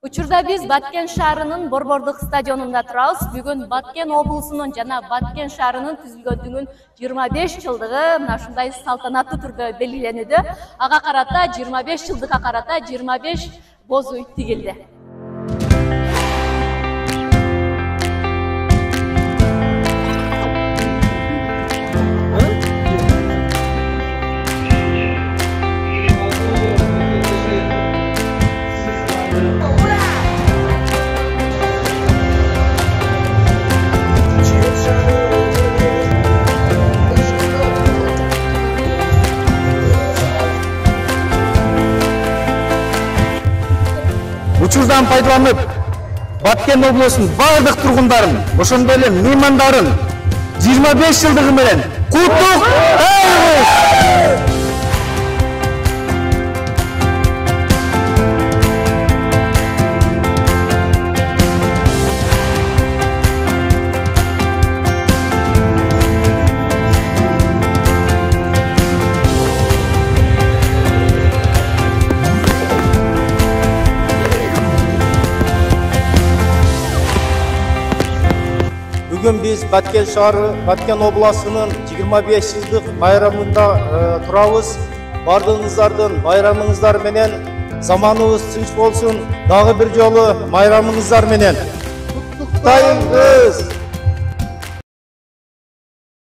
Учурда биз Баткен шаарынын Борбордук стадионунда турабыз. Бүгүн Баткен облусунун жана Баткен шаарынын түзүлгөндүгүн 25 жылдыгы мына ушундай салтанаттуу түрдө белгиленүүдө. Ага карата 25 жылдыкка карата 25 боз үй тигилди. Учурдан пайдаланып, Баткен облусунун бардык тургундарын, ошондой эле меймандарын 25 жылдыгы менен куттуктайбыз. Бүгін біз Баткен шаары, Баткен обласының 25 жылдық байрамында турабыз. Бардығыңыздардың байрамыңыздар менен заманыбыз тынч болсын. Дагы бир жолу байрамыңыздар менен куттуктайбыз.